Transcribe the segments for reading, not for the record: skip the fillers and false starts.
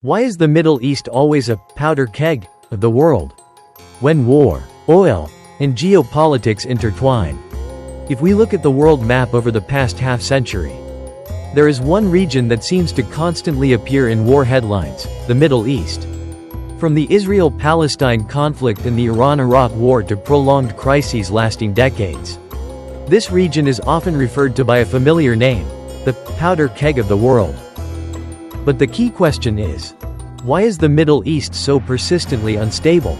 Why is the Middle East always a powder keg of the world? When war, oil, and geopolitics intertwine. If we look at the world map over the past half-century, there is one region that seems to constantly appear in war headlines: the Middle East. From the Israel-Palestine conflict and the Iran-Iraq war to prolonged crises lasting decades, this region is often referred to by a familiar name: the powder keg of the world. But the key question is, why is the Middle East so persistently unstable?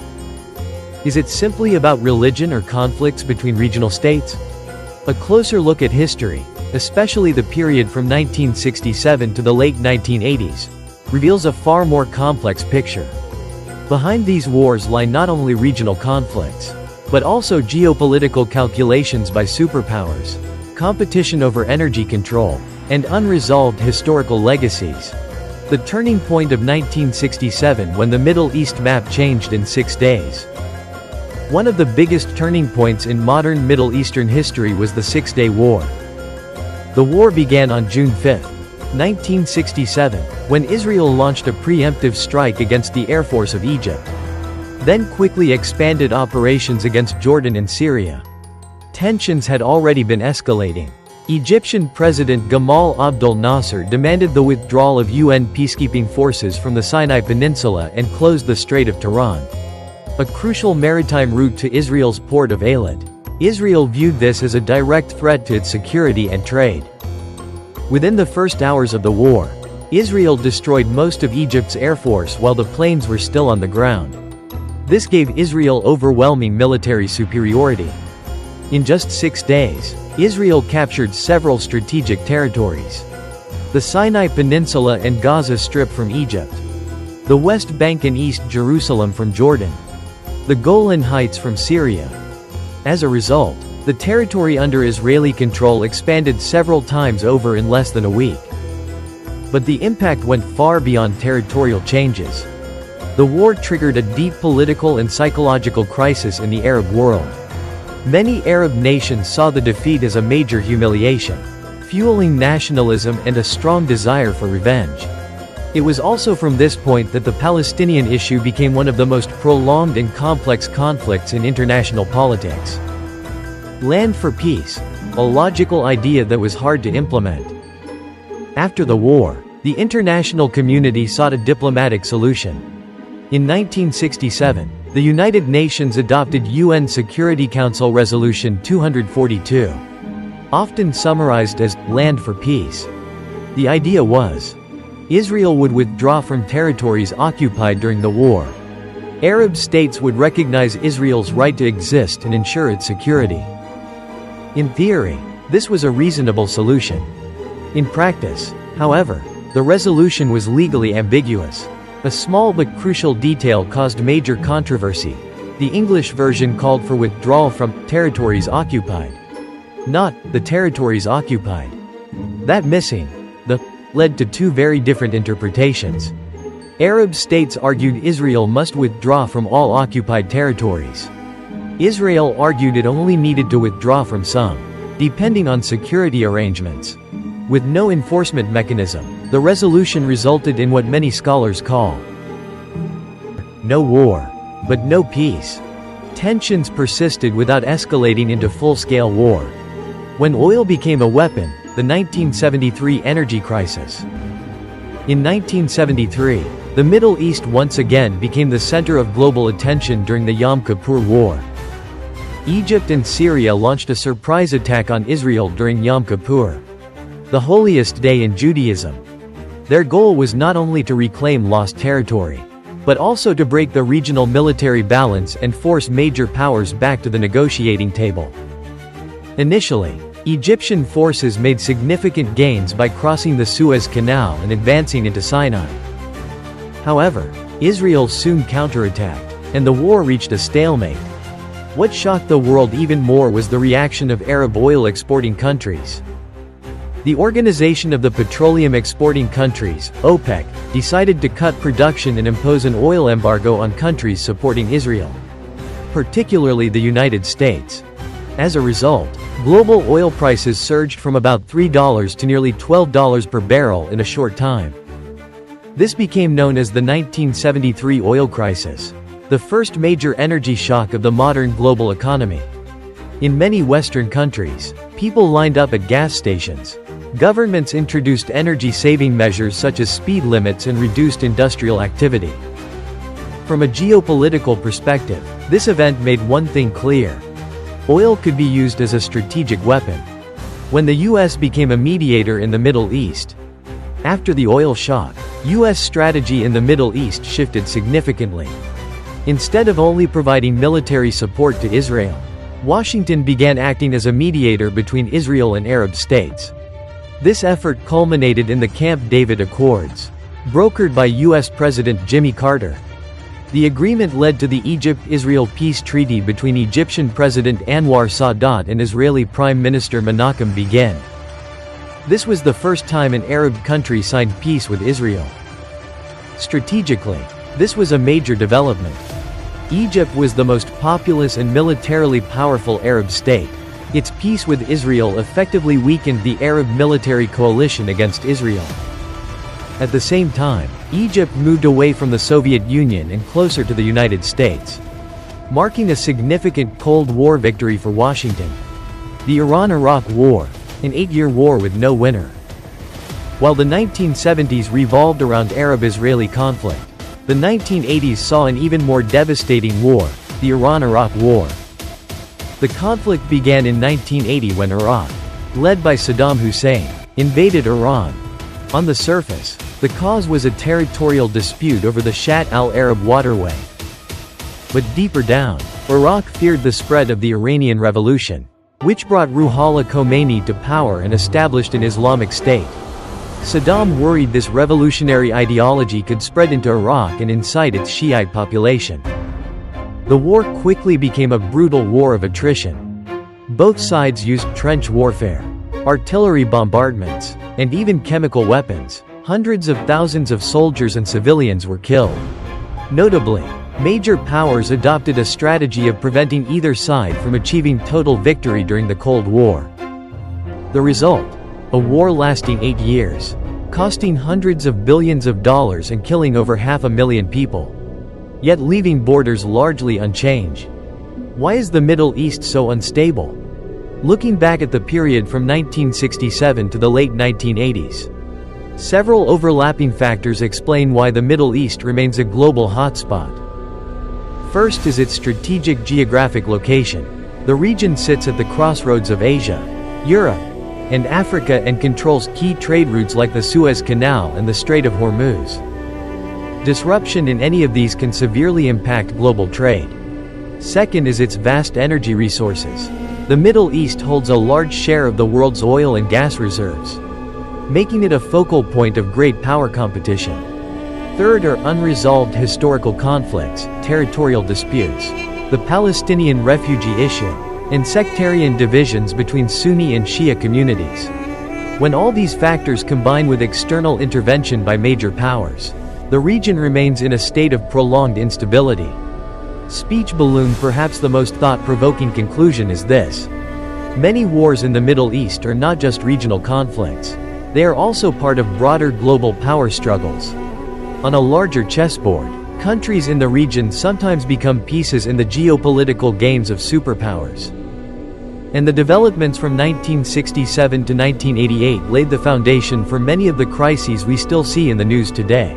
Is it simply about religion or conflicts between regional states? A closer look at history, especially the period from 1967 to the late 1980s, reveals a far more complex picture. Behind these wars lie not only regional conflicts, but also geopolitical calculations by superpowers, competition over energy control, and unresolved historical legacies. The turning point of 1967, when the Middle East map changed in 6 days. One of the biggest turning points in modern Middle Eastern history was the Six-Day War. The war began on June 5, 1967, when Israel launched a preemptive strike against the Air Force of Egypt, then quickly expanded operations against Jordan and Syria. Tensions had already been escalating. Egyptian President Gamal Abdel Nasser demanded the withdrawal of UN peacekeeping forces from the Sinai Peninsula and closed the Strait of Tiran, a crucial maritime route to Israel's port of Eilat. Israel viewed this as a direct threat to its security and trade. Within the first hours of the war, Israel destroyed most of Egypt's air force while the planes were still on the ground. This gave Israel overwhelming military superiority. In just 6 days, Israel captured several strategic territories: the Sinai Peninsula and Gaza Strip from Egypt, the West Bank and East Jerusalem from Jordan, the Golan Heights from Syria. As a result, the territory under Israeli control expanded several times over in less than a week. But the impact went far beyond territorial changes. The war triggered a deep political and psychological crisis in the Arab world. Many Arab nations saw the defeat as a major humiliation, fueling nationalism and a strong desire for revenge. It was also from this point that the Palestinian issue became one of the most prolonged and complex conflicts in international politics. Land for peace, a logical idea that was hard to implement. After the war, the international community sought a diplomatic solution. In 1967, the United Nations adopted UN Security Council Resolution 242, often summarized as "land for peace." The idea was, Israel would withdraw from territories occupied during the war. Arab states would recognize Israel's right to exist and ensure its security. In theory, this was a reasonable solution. In practice, however, the resolution was legally ambiguous. A small but crucial detail caused major controversy. The English version called for withdrawal from territories occupied, not the territories occupied. That missing the led to two very different interpretations. Arab states argued Israel must withdraw from all occupied territories. Israel argued it only needed to withdraw from some, depending on security arrangements. With no enforcement mechanism, the resolution resulted in what many scholars call no war, but no peace. Tensions persisted without escalating into full-scale war. When oil became a weapon, the 1973 energy crisis. In 1973, the Middle East once again became the center of global attention during the Yom Kippur War. Egypt and Syria launched a surprise attack on Israel during Yom Kippur, the holiest day in Judaism. Their goal was not only to reclaim lost territory, but also to break the regional military balance and force major powers back to the negotiating table. Initially, Egyptian forces made significant gains by crossing the Suez Canal and advancing into Sinai. However, Israel soon counterattacked, and the war reached a stalemate. What shocked the world even more was the reaction of Arab oil-exporting countries. The Organization of the Petroleum Exporting Countries, OPEC, decided to cut production and impose an oil embargo on countries supporting Israel, particularly the United States. As a result, global oil prices surged from about $3 to nearly $12 per barrel in a short time. This became known as the 1973 oil crisis, the first major energy shock of the modern global economy. In many Western countries, people lined up at gas stations. Governments introduced energy-saving measures such as speed limits and reduced industrial activity. From a geopolitical perspective, this event made one thing clear. Oil could be used as a strategic weapon. When the U.S. became a mediator in the Middle East. After the oil shock, U.S. strategy in the Middle East shifted significantly. Instead of only providing military support to Israel, Washington began acting as a mediator between Israel and Arab states. This effort culminated in the Camp David Accords, brokered by U.S. President Jimmy Carter. The agreement led to the Egypt-Israel peace treaty between Egyptian President Anwar Sadat and Israeli Prime Minister Menachem Begin. This was the first time an Arab country signed peace with Israel. Strategically, this was a major development. Egypt was the most populous and militarily powerful Arab state. Its peace with Israel effectively weakened the Arab military coalition against Israel. At the same time, Egypt moved away from the Soviet Union and closer to the United States, marking a significant Cold War victory for Washington. The Iran-Iraq War, an 8-year war with no winner. While the 1970s revolved around Arab-Israeli conflict, the 1980s saw an even more devastating war, the Iran-Iraq War. The conflict began in 1980 when Iraq, led by Saddam Hussein, invaded Iran. On the surface, the cause was a territorial dispute over the Shatt al-Arab waterway. But deeper down, Iraq feared the spread of the Iranian Revolution, which brought Ruhollah Khomeini to power and established an Islamic State. Saddam worried this revolutionary ideology could spread into Iraq and incite its Shiite population. The war quickly became a brutal war of attrition. Both sides used trench warfare, artillery bombardments, and even chemical weapons. Hundreds of thousands of soldiers and civilians were killed. Notably, major powers adopted a strategy of preventing either side from achieving total victory during the Cold War. The result? A war lasting 8 years, costing hundreds of billions of dollars and killing over 500,000 people, yet leaving borders largely unchanged. Why is the Middle East so unstable? Looking back at the period from 1967 to the late 1980s, several overlapping factors explain why the Middle East remains a global hotspot. First is its strategic geographic location. The region sits at the crossroads of Asia, Europe, and Africa and controls key trade routes like the Suez Canal and the Strait of Hormuz. Disruption in any of these can severely impact global trade. Second is its vast energy resources. The Middle East holds a large share of the world's oil and gas reserves, making it a focal point of great power competition. Third are unresolved historical conflicts, territorial disputes, the Palestinian refugee issue, and sectarian divisions between Sunni and Shia communities. When all these factors combine with external intervention by major powers, the region remains in a state of prolonged instability. Speech balloon. Perhaps the most thought-provoking conclusion is this. Many wars in the Middle East are not just regional conflicts. They are also part of broader global power struggles. On a larger chessboard, countries in the region sometimes become pieces in the geopolitical games of superpowers. And the developments from 1967 to 1988 laid the foundation for many of the crises we still see in the news today.